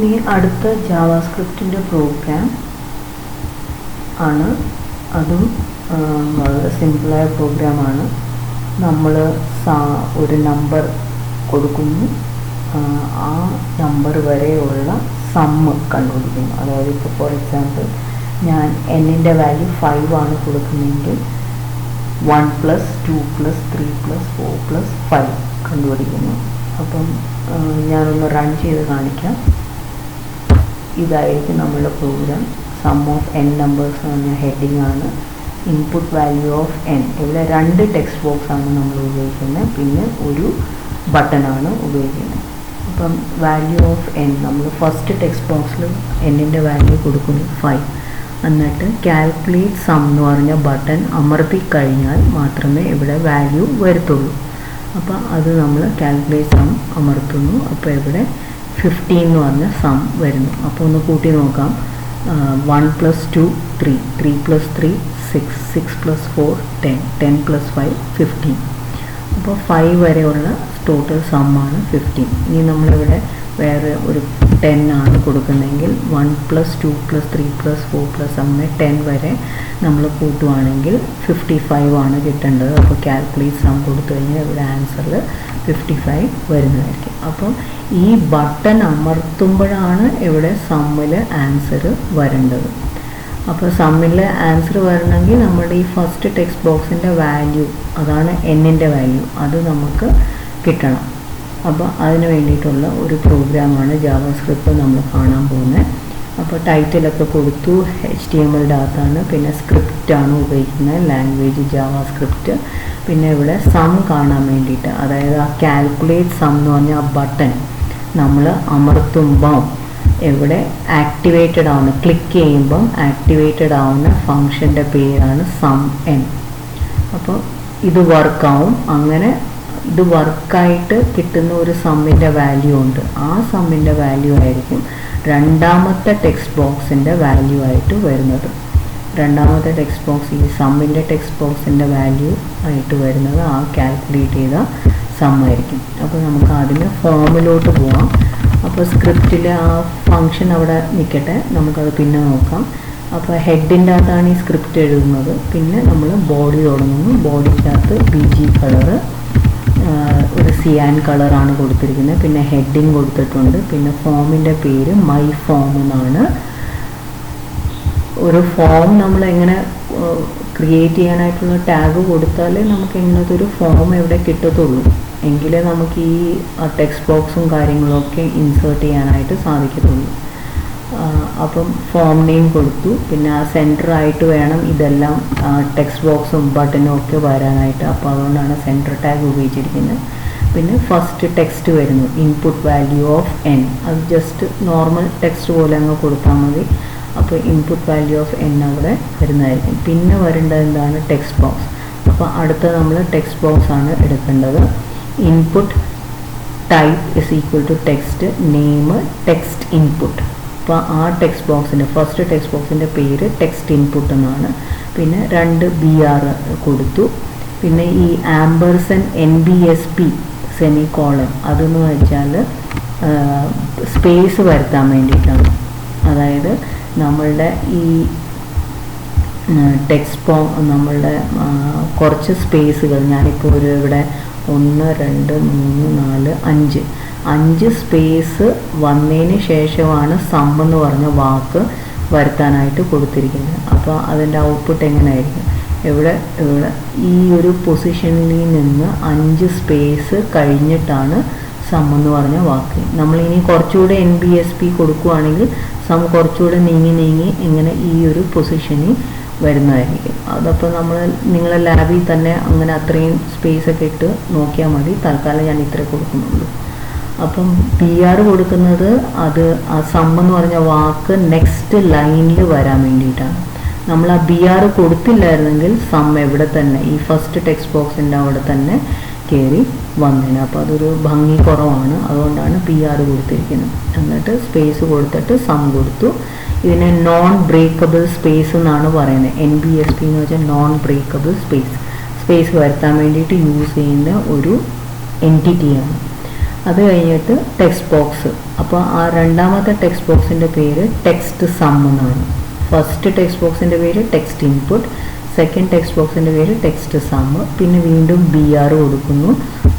ഇനി അടുത്ത ജാവാസ്ക്രിപ്റ്റിൻ്റെ പ്രോഗ്രാം ആണ്. അതും വളരെ സിമ്പിളായ പ്രോഗ്രാമാണ്. നമ്മൾ ഒരു നമ്പർ കൊടുക്കുന്നു, ആ നമ്പർ വരെയുള്ള സമ്മ് കണ്ടുപിടിക്കുന്നു. അതായത് ഇപ്പോൾ ഫോർ എക്സാമ്പിൾ ഞാൻ എന്നിൻ്റെ വാല്യൂ 5 ആണ് കൊടുക്കുന്നതെങ്കിൽ 1 + 2 + 3 + 4 + 5 കണ്ടുപിടിക്കുന്നു. അപ്പം ഞാനൊന്ന് റൺ ചെയ്ത് കാണിക്കാം. ഇതായിരിക്കും നമ്മളുടെ program. Sum of n numbers എന്ന ഹെഡിങ് ആണ്. Input value of n. ഇവിടെ 2 ടെക്സ്റ്റ് ബോക്സ് ആണ് നമ്മൾ ഉപയോഗിക്കുന്നത്, പിന്നെ ഒരു ബട്ടണാണ് ഉപയോഗിക്കുന്നത്. അപ്പം വാല്യൂ ഓഫ് n നമ്മൾ ഫസ്റ്റ് ടെക്സ്റ്റ് ബോക്സിൽ എന്നിൻ്റെ വാല്യൂ കൊടുക്കുന്നു 5. എന്നിട്ട് കാൽക്കുലേറ്റ് സം എന്ന് പറഞ്ഞ ബട്ടൺ അമർത്തി കഴിഞ്ഞാൽ മാത്രമേ ഇവിടെ വാല്യൂ വരത്തുള്ളൂ. അപ്പോൾ അത് നമ്മൾ കാൽക്കുലേറ്റ് സം അമർത്തുന്നു. അപ്പോൾ ഇവിടെ 15 എന്ന് പറഞ്ഞ സം വരുന്നു. അപ്പോൾ ഒന്ന് കൂട്ടി നോക്കാം. 1 + 2 3, 3 + 3 6, 6 + 4 10, 10 + 5 15. അപ്പോൾ 5 വരെയുള്ള ടോട്ടൽ സമ്മാണ് 15. ഇനി നമ്മളിവിടെ വേറെ ഒരു 10 ആണ് കൊടുക്കുന്നതെങ്കിൽ 1 + 2 + 3 + 4 + അങ്ങനെ 10 വരെ നമ്മൾ കൂട്ടുവാണെങ്കിൽ 55 ആണ് കിട്ടേണ്ടത്. അപ്പോൾ കാൽക്കുലേറ്റ് സം കൊടുത്തു കഴിഞ്ഞാൽ ഇവിടെ ആൻസറിൽ 55 വരുന്നതായിരിക്കും. അപ്പം ഈ ബട്ടൺ അമർത്തുമ്പോഴാണ് ഇവിടെ സമ്മിൽ ആൻസർ വരേണ്ടത്. അപ്പോൾ സമ്മിൽ ആൻസർ വരണമെങ്കിൽ നമ്മുടെ ഈ ഫസ്റ്റ് ടെക്സ്റ്റ് ബോക്സിൻ്റെ വാല്യൂ, അതാണ് എന്നിൻ്റെ വാല്യൂ, അത് നമുക്ക് കിട്ടണം. അപ്പോൾ അതിന് വേണ്ടിയിട്ടുള്ള ഒരു പ്രോഗ്രാമാണ് ജാവാസ്ക്രിപ്റ്റ് നമ്മൾ കാണാൻ പോകുന്നത്. അപ്പോൾ ടൈറ്റിലൊക്കെ കൊടുത്തു, HTML ഡാറ്റാണ്, പിന്നെ സ്ക്രിപ്റ്റാണ് ഉപയോഗിക്കുന്നത്, ലാംഗ്വേജ് ജാവാസ്ക്രിപ്റ്റ്. പിന്നെ ഇവിടെ സം കാണാൻ വേണ്ടിയിട്ട്, അതായത് ആ കാൽക്കുലേറ്റ് സം എന്ന് പറഞ്ഞ ആ ബട്ടൺ നമ്മൾ അമർത്തുമ്പം ഇവിടെ ആക്ടിവേറ്റഡ് ആവുന്ന, ക്ലിക്ക് ചെയ്യുമ്പം ആക്ടിവേറ്റഡ് ആവുന്ന ഫങ്ഷൻ്റെ പേരാണ് സം n. അപ്പോൾ ഇത് വർക്കാവും. അങ്ങനെ ഇത് വർക്കായിട്ട് കിട്ടുന്ന ഒരു സമ്മിൻ്റെ വാല്യൂ ഉണ്ട്. ആ സമ്മിൻ്റെ വാല്യൂ ആയിരിക്കും രണ്ടാമത്തെ ടെക്സ്റ്റ് ബോക്സിൻ്റെ വാല്യൂ ആയിട്ട് വരുന്നത്. രണ്ടാമത്തെ ടെക്സ്റ്റ് ബോക്സ്, ഈ സമ്മിൻ്റെ ടെക്സ്റ്റ് ബോക്സിൻ്റെ വാല്യൂ ആയിട്ട് വരുന്നത് ആ കാൽക്കുലേറ്റ് ചെയ്ത സമ്മായിരിക്കും. അപ്പോൾ നമുക്ക് ആദ്യമേ ഫോമിലോട്ട് പോവാം. അപ്പോൾ സ്ക്രിപ്റ്റിൽ ആ ഫങ്ഷൻ അവിടെ നിൽക്കട്ടെ, നമുക്കത് പിന്നെ നോക്കാം. അപ്പോൾ ഹെഡിൻ്റെ അകത്താണ് ഈ സ്ക്രിപ്റ്റ് എഴുതുന്നത്. പിന്നെ നമ്മൾ ബോഡി തുടങ്ങുന്നു. ബോഡിക്കകത്ത് BG കളറ്, ഒരു സിയാൻ കളറാണ് കൊടുത്തിരിക്കുന്നത്. പിന്നെ ഹെഡിങ് കൊടുത്തിട്ടുണ്ട്. പിന്നെ ഫോമിൻ്റെ പേര് മൈ ഫോം എന്നാണ്. ഒരു ഫോം നമ്മൾ എങ്ങനെ ക്രിയേറ്റ് ചെയ്യാനായിട്ടുള്ള ടാഗ് കൊടുത്താലേ നമുക്ക് ഇങ്ങനത്തെ ഒരു ഫോം എവിടെ കിട്ടത്തുള്ളൂ, എങ്കിലേ നമുക്ക് ഈ ടെക്സ്റ്റ് ബോക്സും കാര്യങ്ങളൊക്കെ ഇൻസേർട്ട് ചെയ്യാനായിട്ട് സാധിക്കത്തുള്ളൂ. അപ്പം ഫോം നെയിം കൊടുത്തു. പിന്നെ ആ സെൻറ്ററായിട്ട് വേണം ഇതെല്ലാം ടെക്സ്റ്റ് ബോക്സും ബട്ടണും ഒക്കെ വരാനായിട്ട്. അപ്പോൾ അതുകൊണ്ടാണ് സെൻറ്റർ ടാഗ് ഉപയോഗിച്ചിരിക്കുന്നത്. പിന്നെ ഫസ്റ്റ് ടെക്സ്റ്റ് വരുന്നു, ഇൻപുട്ട് വാല്യൂ ഓഫ് n. അത് ജസ്റ്റ് നോർമൽ ടെക്സ്റ്റ് പോലെ അങ്ങ് കൊടുത്താൽ മതി. അപ്പോൾ ഇൻപുട്ട് വാല്യൂ ഓഫ് n അവിടെ വരുന്നതായിരിക്കും. പിന്നെ വരേണ്ടത് എന്താണ്? Text box. അപ്പോൾ അടുത്ത നമ്മൾ ടെക്സ്റ്റ് ബോക്സ് ആണ് എടുക്കേണ്ടത്. Input type = text, name text input. അപ്പോൾ ആ ടെക്സ്റ്റ് ബോക്സിൻ്റെ ഫസ്റ്റ് ടെക്സ്റ്റ് ബോക്സിൻ്റെ പേര് ടെക്സ്റ്റ് ഇൻപുട്ട് എന്നാണ്. പിന്നെ 2 BR കൊടുത്തു. പിന്നെ ഈ ആംബർസൺ NBSP സെമിക്കോളൻ, അതെന്ന് വെച്ചാൽ സ്പേസ് വരുത്താൻ വേണ്ടിയിട്ടാണ്. അതായത് നമ്മളുടെ ഈ ടെക്സ്റ്റ് നമ്മളുടെ കുറച്ച് സ്പേസുകൾ, ഞാനിപ്പോൾ ഇവിടെ 1 2 3 4 5 സ്പേസ് വന്നതിന് ശേഷമാണ് സം എന്ന് പറഞ്ഞ വാക്ക് വരുത്താനായിട്ട് കൊടുത്തിരിക്കുന്നത്. അപ്പോൾ അതിൻ്റെ ഔട്ട്പുട്ട് എങ്ങനെയായിരിക്കും? ഇവിടെ ഈ ഒരു പൊസിഷനിൽ നിന്ന് 5 സ്പേസ് കഴിഞ്ഞിട്ടാണ് സം എന്ന് പറഞ്ഞ വാക്ക്. നമ്മളിനി കുറച്ചുകൂടെ NBSP കൊടുക്കുകയാണെങ്കിൽ സം കുറച്ചുകൂടെ നീങ്ങി ഇങ്ങനെ ഈ ഒരു പൊസിഷനിൽ വരുന്നതായിരിക്കും. അതപ്പോൾ നിങ്ങളെ ലാബിൽ തന്നെ അങ്ങനെ അത്രയും സ്പേസ് ഒക്കെ ഇട്ട് നോക്കിയാൽ മതി. തൽക്കാലം ഞാൻ ഇത്രേ കൊടുക്കുന്നുള്ളൂ. അപ്പം PR കൊടുക്കുന്നത് അത് ആ സം എന്ന് പറഞ്ഞ വാക്ക് നെക്സ്റ്റ് ലൈനിൽ വരാൻ വേണ്ടിയിട്ടാണ്. നമ്മൾ ആ BR കൊടുത്തില്ലായിരുന്നെങ്കിൽ സം എവിടെ തന്നെ ഈ ഫസ്റ്റ് ടെക്സ്റ്റ് ബോക്സിൻ്റെ അവിടെ തന്നെ കയറി വന്നേനെ. അപ്പോൾ അതൊരു ഭംഗി കുറവാണ്. അതുകൊണ്ടാണ് PR കൊടുത്തിരിക്കുന്നത്. എന്നിട്ട് സ്പേസ് കൊടുത്തിട്ട് സം കൊടുത്തു. ഇതിനെ നോൺ ബ്രേക്കബിൾ സ്പേസ് എന്നാണ് പറയുന്നത്. NBSP എന്ന് വെച്ചാൽ നോൺ ബ്രേക്കബിൾ സ്പേസ് വരുത്താൻ വേണ്ടിയിട്ട് യൂസ് ചെയ്യുന്ന ഒരു എൻറ്റിറ്റിയാണ്. അത് കഴിഞ്ഞിട്ട് ടെക്സ്റ്റ് ബോക്സ്. അപ്പോൾ ആ രണ്ടാമത്തെ ടെക്സ്റ്റ് ബോക്സിൻ്റെ പേര് ടെക്സ്റ്റ് സം എന്നാണ്. ഫസ്റ്റ് ടെക്സ്റ്റ് ബോക്സിൻ്റെ പേര് ടെക്സ്റ്റ് ഇൻപുട്ട്, സെക്കൻഡ് ടെക്സ്റ്റ് ബോക്സിൻ്റെ പേര് ടെക്സ്റ്റ് സം. പിന്നെ വീണ്ടും BR കൊടുക്കുന്നു.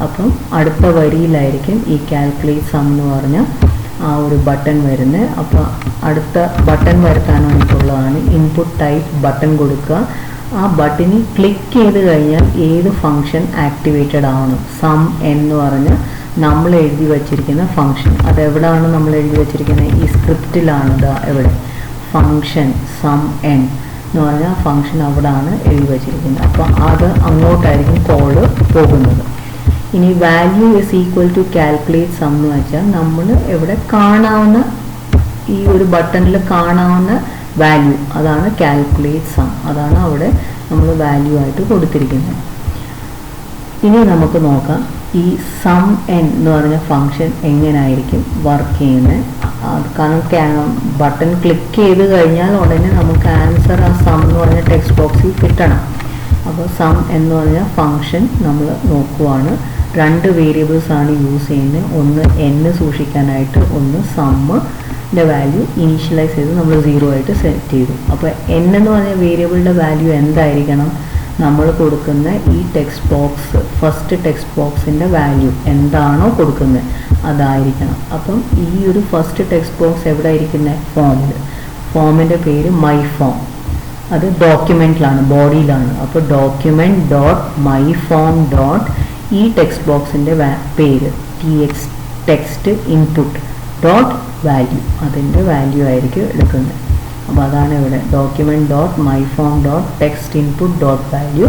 അപ്പം അടുത്ത വരിയിലായിരിക്കും ഈ കാൽക്കുലേറ്റ് സം എന്ന് പറഞ്ഞ ആ ഒരു ബട്ടൺ വരുന്നത്. അപ്പോൾ അടുത്ത ബട്ടൺ വരുത്താൻ വേണ്ടിയിട്ടുള്ളതാണ് ഇൻപുട്ട് ടൈപ്പ് ബട്ടൺ കൊടുക്കുക. ആ ബട്ടണിൽ ക്ലിക്ക് ചെയ്ത് കഴിഞ്ഞാൽ ഏത് ഫംഗ്ഷൻ ആക്ടിവേറ്റഡ് ആവണം. സം എന്ന് പറഞ്ഞ നമ്മൾ എഴുതി വച്ചിരിക്കുന്ന ഫംഗ്ഷൻ, അതെവിടെയാണ് നമ്മൾ എഴുതി വച്ചിരിക്കുന്നത്? ഈ സ്ക്രിപ്റ്റിലാണ്. ഇതാ എവിടെ ഫംഗ്ഷൻ സം എൻ എന്ന് പറഞ്ഞാൽ ഫംഗ്ഷൻ അവിടെയാണ് എഴുതി വച്ചിരിക്കുന്നത്. അപ്പോൾ അത് അങ്ങോട്ടായിരിക്കും കോള് പോകുന്നത്. ഇനി value is equal to calculate sum എന്ന് വെച്ചാൽ നമ്മൾ എവിടെ കാണാവുന്ന ഈ ഒരു ബട്ടണിൽ കാണാവുന്ന വാല്യൂ, അതാണ് കാൽക്കുലേറ്റ് സം. അതാണ് അവിടെ നമ്മൾ വാല്യൂ ആയിട്ട് കൊടുത്തിരിക്കുന്നത്. ഇനി നമുക്ക് നോക്കാം ഈ സം എൻ എന്ന് പറഞ്ഞ ഫംഗ്ഷൻ എങ്ങനെയായിരിക്കും വർക്ക് ചെയ്യുന്നത്. കാരണം ബട്ടൺ ക്ലിക്ക് ചെയ്ത് കഴിഞ്ഞാൽ ഉടനെ നമുക്ക് ആൻസർ ആ സം എന്ന് പറഞ്ഞ ടെക്സ്റ്റ് ബോക്സിൽ കിട്ടണം. അപ്പോൾ സം എന്ന് പറഞ്ഞ ഫംഗ്ഷൻ നമ്മൾ നോക്കുവാണ്. 2 വേരിയബിൾസ് ആണ് യൂസ് ചെയ്യുന്നത്. ഒന്ന് n സൂക്ഷിക്കാനായിട്ട്, ഒന്ന് സമ്മിൻ്റെ വാല്യൂ ഇനീഷ്യലൈസ് ചെയ്ത് നമ്മൾ 0 ആയിട്ട് സെറ്റ് ചെയ്തു. അപ്പോൾ n എന്ന് പറഞ്ഞ വേരിയബിളിൻ്റെ വാല്യൂ എന്തായിരിക്കണം? നമ്മൾ കൊടുക്കുന്ന ഈ ടെക്സ്റ്റ് ബോക്സ്, ഫസ്റ്റ് ടെക്സ്റ്റ് ബോക്സിൻ്റെ വാല്യൂ എന്താണോ കൊടുക്കുന്നത് അതായിരിക്കണം. അപ്പം ഈ ഒരു ഫസ്റ്റ് ടെക്സ്റ്റ് ബോക്സ് എവിടെ ഇരിക്കുന്നത്? ഫോമിൽ. ഫോമിൻ്റെ പേര് മൈ ഫോം. അത് ഡോക്യുമെൻറ്റിലാണ്, ബോഡിയിലാണ്. അപ്പോൾ document dot my form dot ഈ ടെക്സ്റ്റ് ബോക്സിൻ്റെ പേര് ടെക്സ്റ്റ് ഇൻപുട്ട് ഡോട്ട് വാല്യൂ, അതിൻ്റെ വാല്യൂ ആയിരിക്കും എടുക്കുന്നത്. അപ്പോൾ അതാണ് ഇവിടെ document dot my form dot text input dot value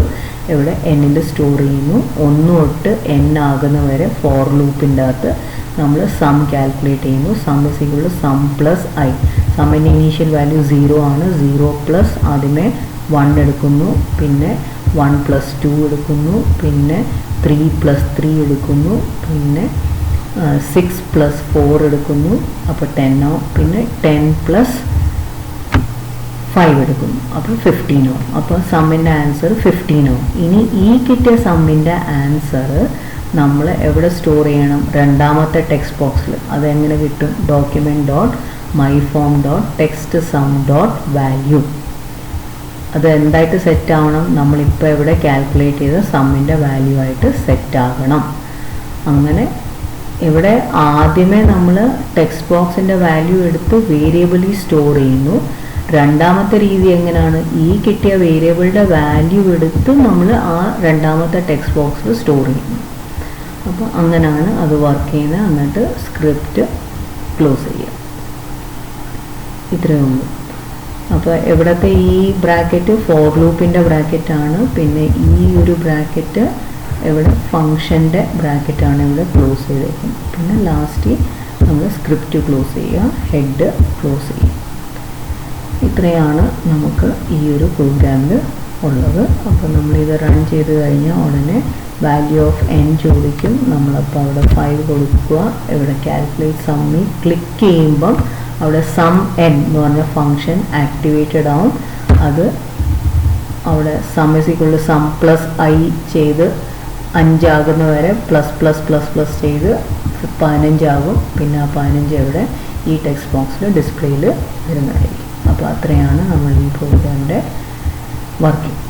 ഇവിടെ എന്നിൽ സ്റ്റോർ ചെയ്യുന്നു. 1 തൊട്ട് n ആകുന്ന വരെ ഫോർ ലൂപ്പിൻ്റെ അകത്ത് നമ്മൾ സം കാൽക്കുലേറ്റ് ചെയ്യുന്നു. Sum is equal to sum plus I. സമ്മിൻ്റെ ഇനീഷ്യൽ വാല്യൂ 0 ആണ്. 0 പ്ലസ് ആദ്യമേ 1 എടുക്കുന്നു, പിന്നെ 1 പ്ലസ് 2 എടുക്കുന്നു, പിന്നെ 3 പ്ലസ് 3 എടുക്കുന്നു, പിന്നെ 6 പ്ലസ് 4 എടുക്കുന്നു. അപ്പോൾ 10 ആവും. പിന്നെ 10 പ്ലസ് 5 എടുക്കുന്നു, അപ്പോൾ 15 ആവും. അപ്പോൾ സമ്മിൻ്റെ ആൻസർ 15 ആവും. ഇനി ഈ കിട്ടിയ സമ്മിൻ്റെ ആൻസർ നമ്മൾ എവിടെ സ്റ്റോർ ചെയ്യണം? രണ്ടാമത്തെ ടെക്സ്റ്റ് ബോക്സിൽ. അതെങ്ങനെ കിട്ടും? Document dot my form dot text some dot value. അത് എന്തായിട്ട് സെറ്റ് ആവണം? നമ്മളിപ്പോൾ ഇവിടെ കാൽക്കുലേറ്റ് ചെയ്ത സമ്മിൻ്റെ വാല്യൂ ആയിട്ട് സെറ്റ് ആകണം. അങ്ങനെ ഇവിടെ ആദ്യമേ നമ്മൾ ടെക്സ്റ്റ് ബോക്സിൻ്റെ വാല്യൂ എടുത്ത് വേരിയബിളിൽ സ്റ്റോർ ചെയ്യുന്നു. രണ്ടാമത്തെ രീതി എങ്ങനെയാണ്? ഈ കിട്ടിയ വേരിയബിളിൻ്റെ വാല്യൂ എടുത്ത് നമ്മൾ ആ രണ്ടാമത്തെ ടെക്സ്റ്റ് ബോക്സിൽ സ്റ്റോർ ചെയ്യുന്നു. അപ്പോൾ അങ്ങനെയാണ് അത് വർക്ക് ചെയ്യുന്നത്. എന്നിട്ട് സ്ക്രിപ്റ്റ് ക്ലോസ് ചെയ്യുക. ഇത്രയേ ഉള്ളൂ. അപ്പോൾ ഇവിടുത്തെ ഈ ബ്രാക്കറ്റ് ഫോർ ലൂപ്പിൻ്റെ ബ്രാക്കറ്റാണ്. പിന്നെ ഈ ഒരു ബ്രാക്കറ്റ് ഇവിടെ ഫങ്ഷൻ്റെ ബ്രാക്കറ്റാണ് ഇവിടെ ക്ലോസ് ചെയ്തേക്കുന്നത്. പിന്നെ ലാസ്റ്റ് നമ്മൾ സ്ക്രിപ്റ്റ് ക്ലോസ് ചെയ്യുക, ഹെഡ് ക്ലോസ് ചെയ്യുക. ഇത്രയാണ് നമുക്ക് ഈ ഒരു പ്രോഗ്രാമിൽ ഉള്ളത്. അപ്പോൾ നമ്മളിത് റൺ ചെയ്ത് കഴിഞ്ഞാൽ ഉടനെ വാല്യൂ ഓഫ് n ചോദിക്കും. നമ്മളപ്പോൾ അവിടെ 5 കൊടുക്കുക. ഇവിടെ കാൽക്കുലേറ്റ് സമ്മിൽ ക്ലിക്ക് ചെയ്യുമ്പം അവിടെ സം n എന്ന് പറഞ്ഞ ഫംഗ്ഷൻ ആക്ടിവേറ്റഡ് ആവും. അത് അവിടെ sum is equal to sum plus i ചെയ്ത് 5 ആകുന്ന വരെ പ്ലസ് പ്ലസ് പ്ലസ് പ്ലസ് ചെയ്ത് 15 ആകും. പിന്നെ ആ 15 ഇവിടെ ഈ ടെക്സ്റ്റ് ബോക്സിൽ ഡിസ്പ്ലേയിൽ വരുന്നതായിരിക്കും. അപ്പോൾ അത്രയാണ് നമ്മൾ ഈ പ്രോഗ്രാമിൻ്റെ വർക്കിംഗ്.